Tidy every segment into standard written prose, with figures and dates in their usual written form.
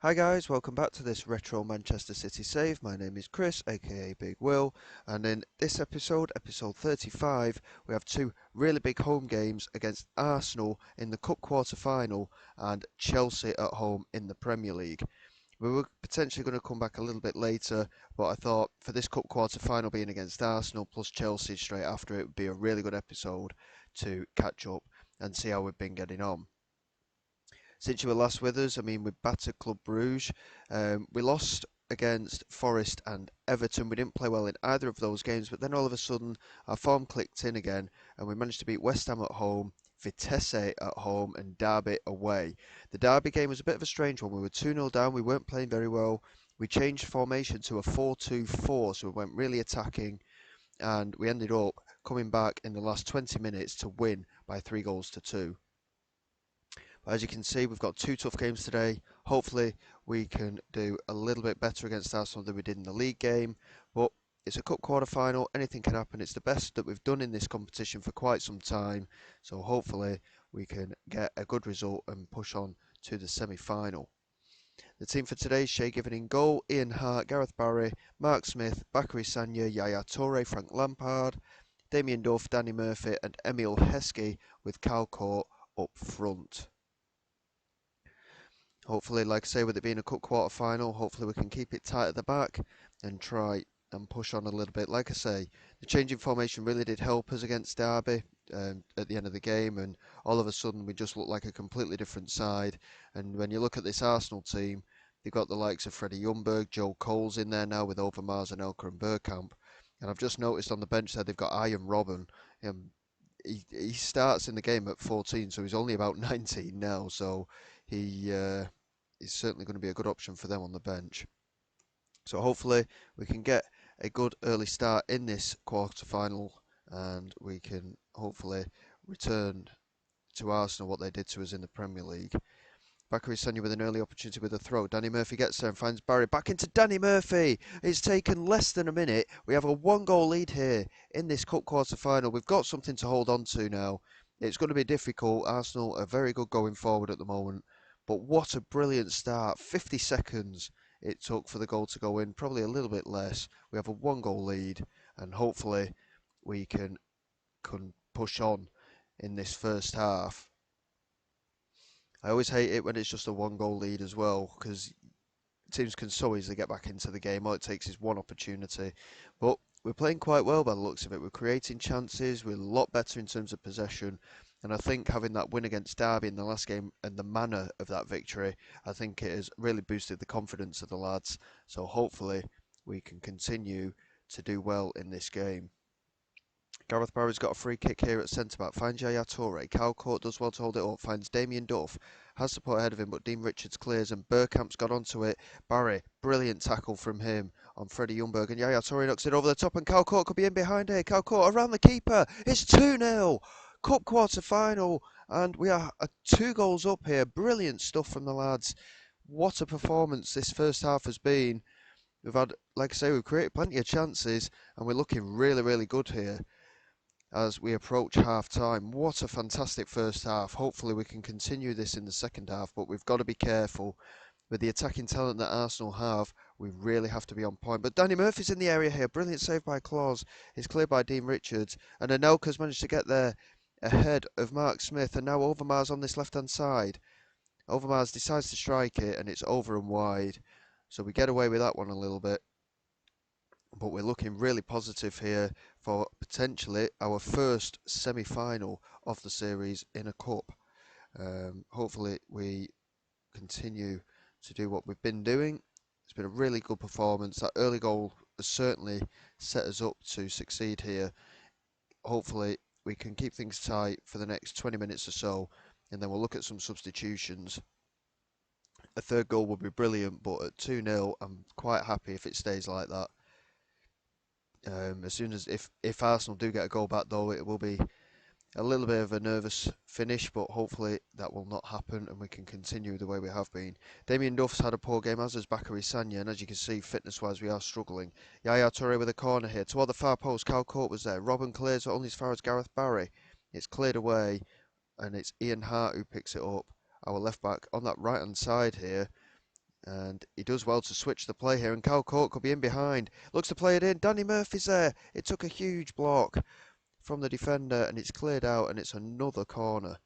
Hi guys, welcome back to this retro Manchester City save. My name is Chris, aka Big Will, and in this episode, episode 35, we have two really big home games against Arsenal in the Cup quarter-final and Chelsea at home in the Premier League. We were potentially going to come back a little bit later, but I thought for this Cup quarter-final being against Arsenal plus Chelsea straight after, it would be a really good episode to catch up and see how we've been getting on. Since you were last with us, I mean, we battered Club Bruges. We lost against Forest and Everton. We didn't play well in either of those games, but then all of a sudden our form clicked in again and we managed to beat West Ham at home, Vitesse at home, and Derby away. The Derby game was a bit of a strange one. We were 2-0 down, we weren't playing very well. We changed formation to a 4-2-4, so we went really attacking, and we ended up coming back in the last 20 minutes to win by 3 goals to 2. As you can see, we've got two tough games today. Hopefully, we can do a little bit better against Arsenal than we did in the league game. But it's a cup quarter-final. Anything can happen. It's the best that we've done in this competition for quite some time. So hopefully, we can get a good result and push on to the semi-final. The team for today: Shea Given in goal, Ian Hart, Gareth Barry, Mark Smith, Bakary Sagna, Yaya Toure, Frank Lampard, Damien Duff, Danny Murphy, and Emile Heskey with Calcourt up front. Hopefully, like I say, with it being a cup quarter final, hopefully we can keep it tight at the back and try and push on a little bit. Like I say, the changing formation really did help us against Derby at the end of the game, and all of a sudden we just look like a completely different side. And when you look at this Arsenal team, they've got the likes of Freddie Ljungberg, Joe Cole's in there now with Overmars and Elker and Bergkamp. And I've just noticed on the bench there they've got Ian Robben. Um, he starts in the game at 14, so he's only about 19 now. So he is certainly going to be a good option for them on the bench. So hopefully we can get a good early start in this quarter final, and we can hopefully return to Arsenal what they did to us in the Premier League. Bakary Sagna with an early opportunity with a throw. Danny Murphy gets there and finds Barry. Back into Danny Murphy. It's taken less than a minute. We have a 1 goal lead here in this cup quarter final. We've got something to hold on to now. It's going to be difficult. Arsenal are very good going forward at the moment. But what a brilliant start. 50 seconds it took for the goal to go in. Probably a little bit less. We have a 1 goal lead. And hopefully we can push on in this first half. I always hate it when it's just a 1 goal lead as well, because teams can so easily get back into the game. All it takes is one opportunity. But we're playing quite well by the looks of it. We're creating chances. We're a lot better in terms of possession. And I think having that win against Derby in the last game and the manner of that victory, I think it has really boosted the confidence of the lads. So hopefully we can continue to do well in this game. Gareth Barry's got a free kick here at centre-back, finds Yaya Toure. Calcourt does well to hold it up, finds Damien Duff, has support ahead of him, but Dean Richards clears and Bergkamp's got onto it. Barry, brilliant tackle from him on Freddie Ljungberg, and Yaya Toure knocks it over the top, and Calcourt could be in behind here. Calcourt around the keeper, it's 2-0, Cup quarter-final, and we are 2 goals up here. Brilliant stuff from the lads. What a performance this first half has been. We've had, like I say, we've created plenty of chances, and we're looking really, really good here as we approach half time. What a fantastic first half. Hopefully we can continue this in the second half, but we've got to be careful. With the attacking talent that Arsenal have, we really have to be on point. But Danny Murphy's in the area here. Brilliant save by Claus. It's cleared by Dean Richards. And Anelka's managed to get there ahead of Mark Smith. And now Overmars on this left-hand side. Overmars decides to strike it, and it's over and wide. So we get away with that one a little bit. But we're looking really positive here for potentially our first semi-final of the series in a cup. Hopefully we continue to do what we've been doing. It's been a really good performance. That early goal has certainly set us up to succeed here. Hopefully we can keep things tight for the next 20 minutes or so, and then we'll look at some substitutions. A third goal would be brilliant, but at 2-0 I'm quite happy if it stays like that. As soon as if Arsenal do get a goal back, though, it will be a little bit of a nervous finish, but hopefully that will not happen and we can continue the way we have been. Damien Duff's had a poor game, as has Bakary Sagna, and as you can see, fitness-wise, we are struggling. Yaya Toure with a corner here. Toward the far post, Calcourt was there. Robben clears only as far as Gareth Barry. It's cleared away, and it's Ian Hart who picks it up. Our left-back on that right-hand side here. And he does well to switch the play here, and Cal Court could be in behind. Looks to play it in. Danny Murphy's there. It took a huge block from the defender, and it's cleared out, and it's another corner.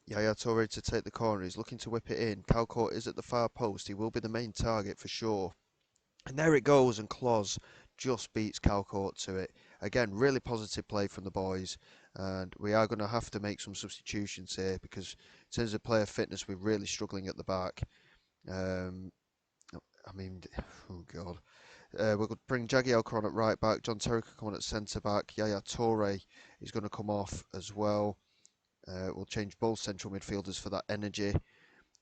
Yaya Toure to take the corner. He's looking to whip it in. Cal Court is at the far post. He will be the main target for sure. And there it goes, and Kloz just beats Cal Court to it. Again, really positive play from the boys, and we are going to have to make some substitutions here because in terms of player fitness, we're really struggling at the back. Um, I mean, oh God. We're going to bring Jagielka on at right back, John Terry could come on at centre back, Yaya Toure is going to come off as well. We'll change both central midfielders for that energy,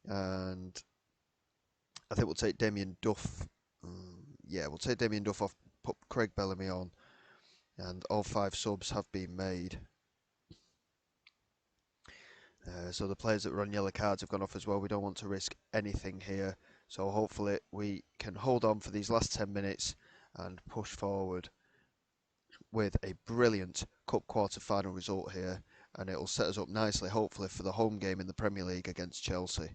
and I think we'll take Damien Duff. Yeah, we'll take Damien Duff off, put Craig Bellamy on, and all 5 subs have been made. So the players that were on yellow cards have gone off as well. We don't want to risk anything here. So hopefully we can hold on for these last 10 minutes and push forward with a brilliant Cup quarter-final result here. And it will set us up nicely, hopefully, for the home game in the Premier League against Chelsea.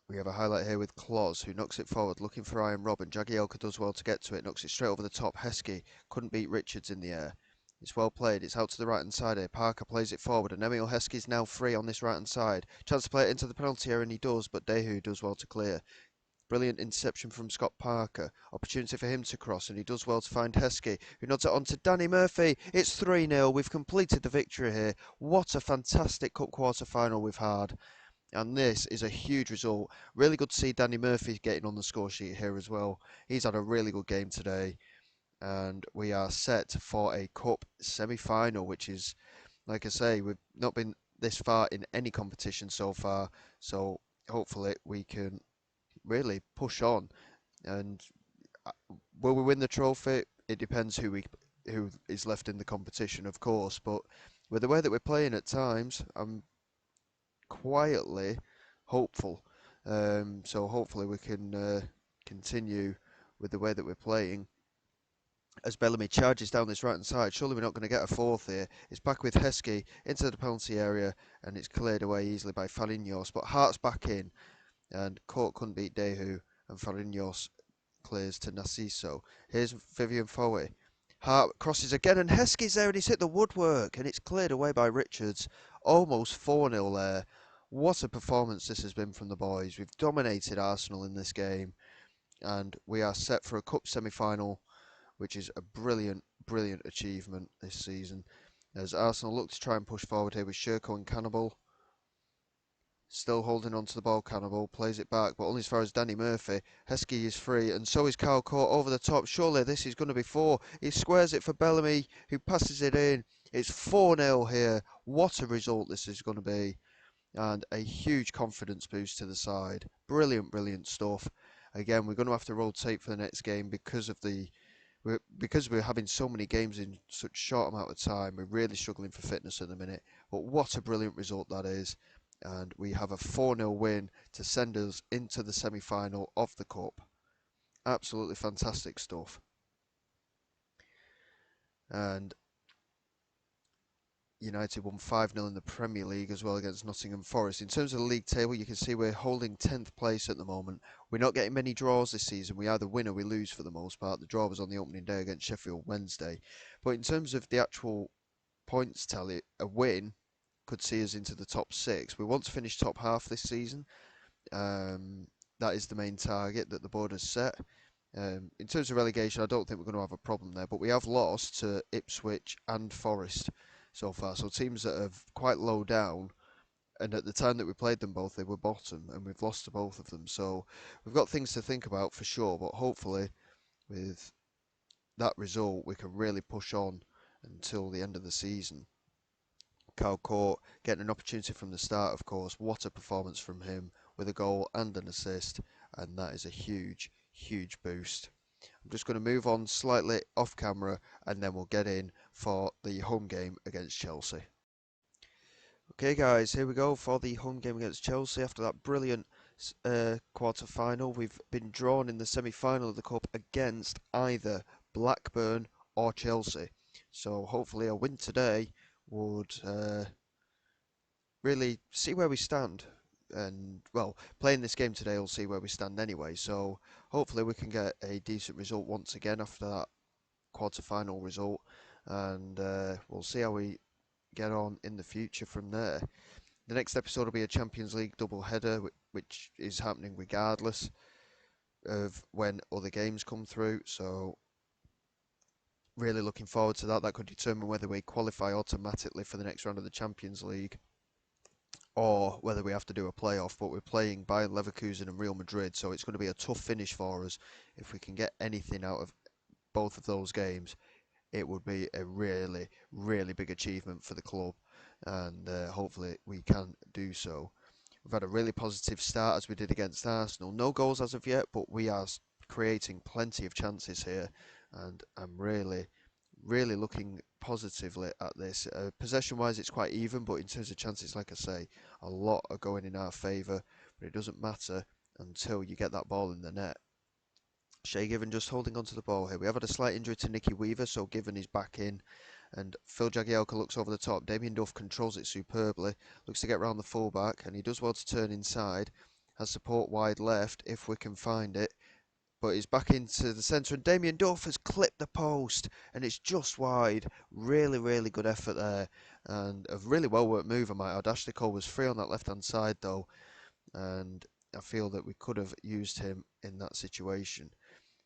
We have a highlight here with Kloz, who knocks it forward, looking for Iron Robin. Jagielka does well to get to it, knocks it straight over the top. Heskey couldn't beat Richards in the air. It's well played, it's out to the right-hand side here. Parker plays it forward, and Emil Heskey's now free on this right-hand side. Chance to play it into the penalty area, and he does, but Dehu does well to clear. Brilliant interception from Scott Parker. Opportunity for him to cross, and he does well to find Heskey, who nods it on to Danny Murphy. It's 3-0. We've completed the victory here. What a fantastic Cup quarter-final we've had. And this is a huge result. Really good to see Danny Murphy getting on the score sheet here as well. He's had a really good game today. And we are set for a Cup semi-final, which is, like I say, we've not been this far in any competition so far. So hopefully we can really push on. And will we win the trophy? It depends who is left in the competition, of course. But with the way that we're playing at times, I'm quietly hopeful. So hopefully we can continue with the way that we're playing. As Bellamy charges down this right hand side, surely we're not going to get a fourth here. It's back with Heskey into the penalty area, and it's cleared away easily by Fariños. But Hart's back in, and Court couldn't beat Dehu, and Fariños clears to Narciso. Here's Vivian Foe. Hart crosses again, and Heskey's there, and he's hit the woodwork, and it's cleared away by Richards. Almost 4-0 there. What a performance this has been from the boys. We've dominated Arsenal in this game, and we are set for a cup semi-final, which is a brilliant, brilliant achievement this season. As Arsenal look to try and push forward here with Sherko and Cannibal. Still holding on to the ball, Cannibal plays it back, but only as far as Danny Murphy. Heskey is free, and so is Kyle Court over the top. Surely this is going to be 4. He squares it for Bellamy, who passes it in. It's 4-0 here. What a result this is going to be, and a huge confidence boost to the side. Brilliant, brilliant stuff. Again, we're going to have to rotate for the next game because of because we're having so many games in such short amount of time. We're really struggling for fitness at the minute, but what a brilliant result that is. And we have a 4-0 win to send us into the semi-final of the Cup. Absolutely fantastic stuff. And United won 5-0 in the Premier League as well against Nottingham Forest. In terms of the league table, you can see we're holding 10th place at the moment. We're not getting many draws this season. We either win or we lose for the most part. The draw was on the opening day against Sheffield Wednesday. But in terms of the actual points tally, a win could see us into the top 6. We want to finish top half this season. That is the main target that the board has set. In terms of relegation, I don't think we're going to have a problem there, but we have lost to Ipswich and Forest so far, so teams that are quite low down, and at the time that we played them both, they were bottom, and we've lost to both of them, so we've got things to think about for sure, but hopefully with that result we can really push on until the end of the season. Kyle Court getting an opportunity from the start, of course. What a performance from him with a goal and an assist, and that is a huge, huge boost. I'm just going to move on slightly off camera, and then we'll get in for the home game against Chelsea. Okay guys, here we go for the home game against Chelsea. After that brilliant quarter-final, we've been drawn in the semi-final of the Cup against either Blackburn or Chelsea. So hopefully a win today would really see where we stand. And well, playing this game today will see where we stand anyway. So hopefully we can get a decent result once again after that quarter-final result, and we'll see how we get on in the future from there. The next episode will be a Champions League double header, which is happening regardless of when other games come through. So really looking forward to that. That could determine whether we qualify automatically for the next round of the Champions League or whether we have to do a playoff. But we're playing Bayern Leverkusen and Real Madrid, so it's going to be a tough finish for us. If we can get anything out of both of those games, it would be a really, really big achievement for the club, and hopefully we can do so. We've had a really positive start as we did against Arsenal. No goals as of yet, but we are creating plenty of chances here, and I'm really, really looking positively at this. Possession-wise, it's quite even, but in terms of chances, like I say, a lot are going in our favour, but it doesn't matter until you get that ball in the net. Shay Given just holding onto the ball here. We have had a slight injury to Nicky Weaver, so Given is back in. And Phil Jagielka looks over the top. Damien Duff controls it superbly. Looks to get round the fullback, and he does well to turn inside. Has support wide left if we can find it. But he's back into the centre, and Damien Duff has clipped the post, and it's just wide. Really, really good effort there. And a really well worked move, I might add. Ashley Cole was free on that left hand side, though. And I feel that we could have used him in that situation.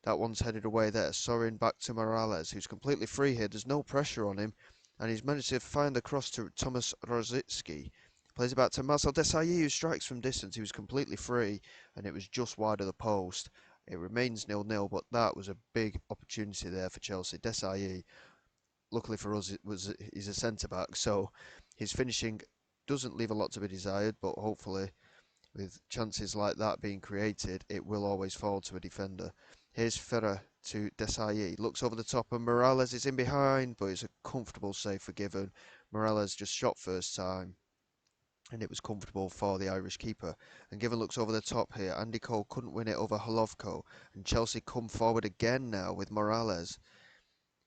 That one's headed away there. Sorin back to Morales, who's completely free here. There's no pressure on him. And he's managed to find the cross to Thomas Rosicki. Plays it back to Marcel Desailly, who strikes from distance. He was completely free, and it was just wide of the post. It remains 0-0, but that was a big opportunity there for Chelsea. Desailly, luckily for us, he's a centre-back, so his finishing doesn't leave a lot to be desired, but hopefully with chances like that being created, it will always fall to a defender. Here's Ferrer to Desailly. Looks over the top and Morales is in behind, but it's a comfortable save forgiven. Morales just shot first time, and it was comfortable for the Irish keeper. And Given looks over the top here. Andy Cole couldn't win it over Holovko. And Chelsea come forward again now with Morales.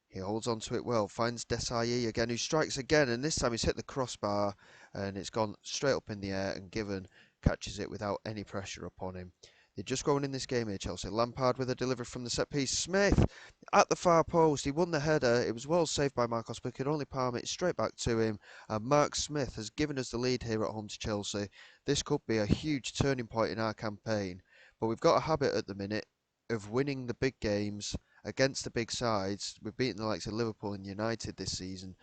He holds on to it well, finds Desailly again, who strikes again, and this time he's hit the crossbar, and it's gone straight up in the air, and Given catches it without any pressure upon him. They're just growing in this game here, Chelsea. Lampard with a delivery from the set piece. Smith at the far post. He won the header. It was well saved by Marcos, but could only palm it straight back to him. And Mark Smith has given us the lead here at home to Chelsea. This could be a huge turning point in our campaign, but we've got a habit at the minute of winning the big games against the big sides. We've beaten the likes of Liverpool and United this season,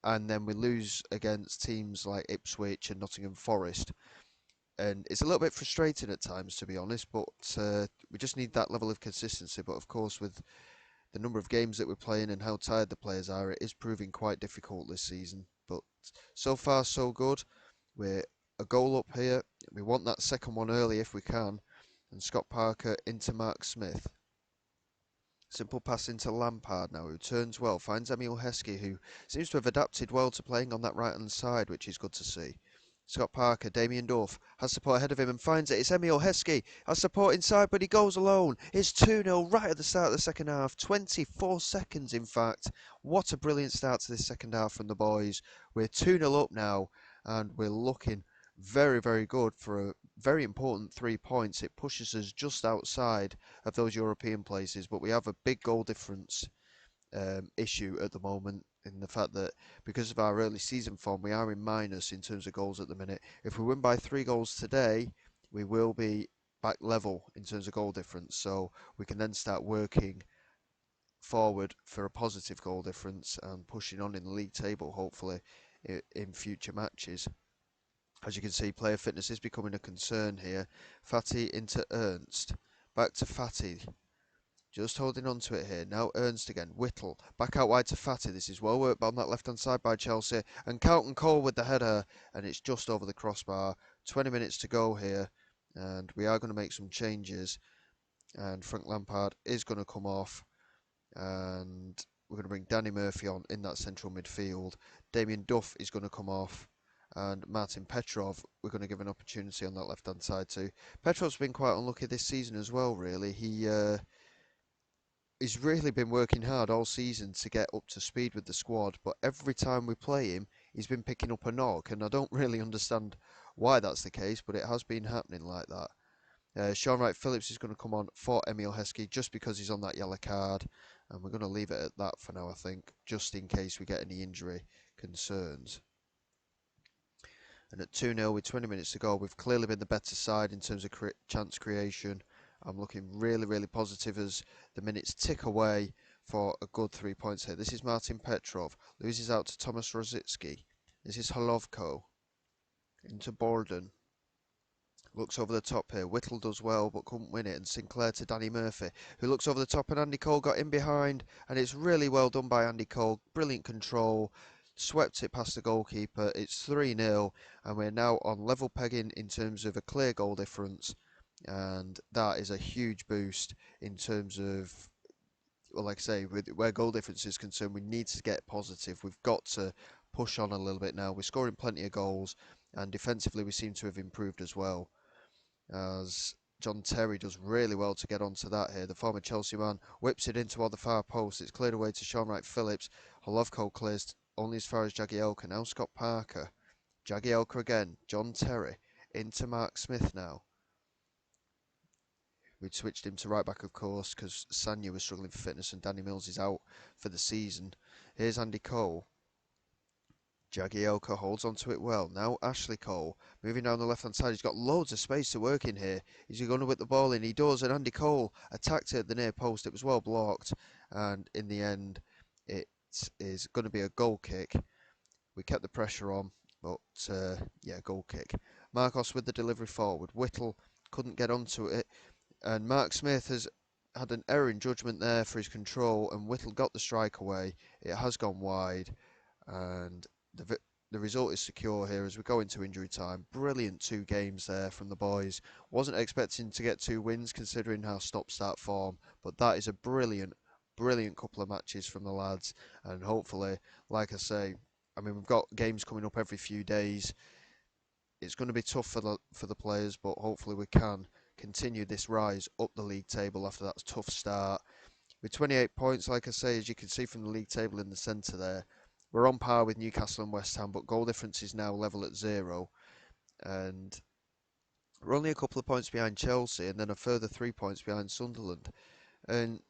and then we lose against teams like Ipswich and Nottingham Forest. And it's a little bit frustrating at times, to be honest, but we just need that level of consistency. But of course, with the number of games that we're playing and how tired the players are, it is proving quite difficult this season. But so far, so good. We're a goal up here. We want that second one early if we can. And Scott Parker into Mark Smith. Simple pass into Lampard now, who turns well, finds Emil Heskey, who seems to have adapted well to playing on that right-hand side, which is good to see. Scott Parker, Damien Duff, has support ahead of him and finds it. It's Emil Heskey, has support inside, but he goes alone. It's 2-0 right at the start of the second half, 24 seconds in fact. What a brilliant start to this second half from the boys. We're 2-0 up now, and we're looking very, very good for a very important 3 points. It pushes us just outside of those European places, but we have a big goal difference issue at the moment in the fact that because of our early season form, we are in minus in terms of goals at the minute. If we win by 3 goals today, we will be back level in terms of goal difference, so we can then start working forward for a positive goal difference and pushing on in the league table, hopefully, in future matches. As you can see, player fitness is becoming a concern here. Fatty into Ernst. Back to Fatty. Just holding on to it here. Now Ernst again. Whittle. Back out wide to Fatty. This is well worked on that left-hand side by Chelsea. And Carlton Cole with the header. And it's just over the crossbar. 20 minutes to go here. And we are going to make some changes. And Frank Lampard is going to come off. And we're going to bring Danny Murphy on in that central midfield. Damien Duff is going to come off. And Martin Petrov, we're going to give an opportunity on that left-hand side too. Petrov's been quite unlucky this season as well, really. He's really been working hard all season to get up to speed with the squad, but every time we play him, he's been picking up a knock, and I don't really understand why that's the case, but it has been happening like that. Sean Wright Phillips is going to come on for Emil Heskey just because he's on that yellow card, and we're going to leave it at that for now, I think, just in case we get any injury concerns. And at 2-0 with 20 minutes to go, we've clearly been the better side in terms of chance creation. I'm looking really, really positive as the minutes tick away for a good 3 points here. This is Martin Petrov, loses out to Thomas Rosicki. This is Holovko, into Borden. Looks over the top here. Whittle does well, but couldn't win it. And Sinclair to Danny Murphy, who looks over the top, and Andy Cole got in behind. And it's really well done by Andy Cole. Brilliant control. Swept it past the goalkeeper. It's 3-0, and we're now on level pegging in terms of a clear goal difference. And that is a huge boost in terms of, well, like I say, with where goal difference is concerned, we need to get positive. We've got to push on a little bit now. We're scoring plenty of goals, and defensively we seem to have improved as well, as John Terry does really well to get onto that here. The former Chelsea man whips it in toward the far post. It's cleared away to Sean Wright Phillips. Holovko clears only as far as Jagielka. Now Scott Parker. Jagielka again. John Terry into Mark Smith now. We'd switched him to right back, of course, because Sanya was struggling for fitness and Danny Mills is out for the season. Here's Andy Cole. Jagielka holds onto it well. Now Ashley Cole moving down the left hand side. He's got loads of space to work in here. Is he going to whip the ball in? He does. And Andy Cole attacked it at the near post. It was well blocked. And in the end, it is going to be a goal kick. We kept the pressure on, but yeah, goal kick. Marcos with the delivery forward. Whittle couldn't get onto it. And Mark Smith has had an error in judgment there for his control. And Whittle got the strike away. It has gone wide. And the result is secure here as we go into injury time. Brilliant 2 games there from the boys. Wasn't expecting to get 2 wins considering how stop-start form, but that is a brilliant, brilliant couple of matches from the lads. And hopefully, like I say, I mean, we've got games coming up every few days. It's going to be tough for the players, but hopefully we can continue this rise up the league table after that tough start. With 28 points, like I say, as you can see from the league table in the centre there, we're on par with Newcastle and West Ham, but goal difference is now level at 0. And we're only a couple of points behind Chelsea and then a further 3 points behind Sunderland. And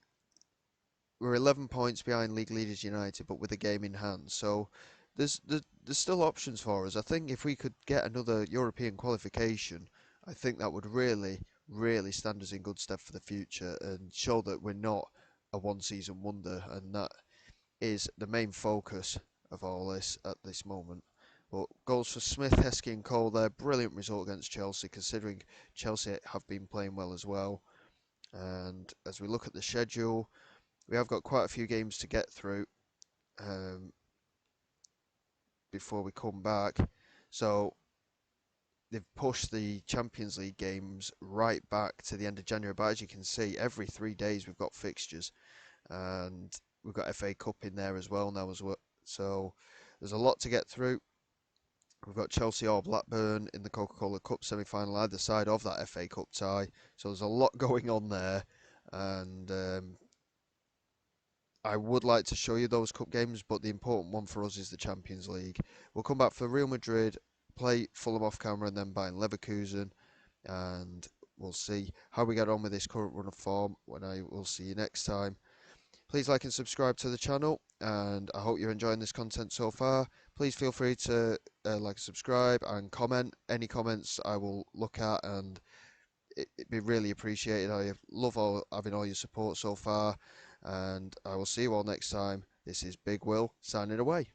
we're 11 points behind League Leaders United, but with a game in hand. So there's still options for us. I think if we could get another European qualification, I think that would really, really stand us in good stead for the future and show that we're not a one-season wonder, and that is the main focus of all this at this moment. But goals for Smith, Heskey and Cole there. Brilliant result against Chelsea, considering Chelsea have been playing well as well. And as we look at the schedule, we have got quite a few games to get through before we come back. So they've pushed the Champions League games right back to the end of January. But as you can see, every 3 days we've got fixtures. And we've got FA Cup in there as well now as well. So there's a lot to get through. We've got Chelsea or Blackburn in the Coca-Cola Cup semi-final, either side of that FA Cup tie. So there's a lot going on there. And I would like to show you those cup games, but the important one for us is the Champions League. We'll come back for Real Madrid, play Fulham off camera, and then Bayern Leverkusen. And we'll see how we get on with this current run of form when I will see you next time. Please like and subscribe to the channel, and I hope you're enjoying this content so far. Please feel free to like, subscribe and comment. Any comments I will look at, and it'd be really appreciated. I love having all your support so far, and I will see you all next time. This is Big Will signing away.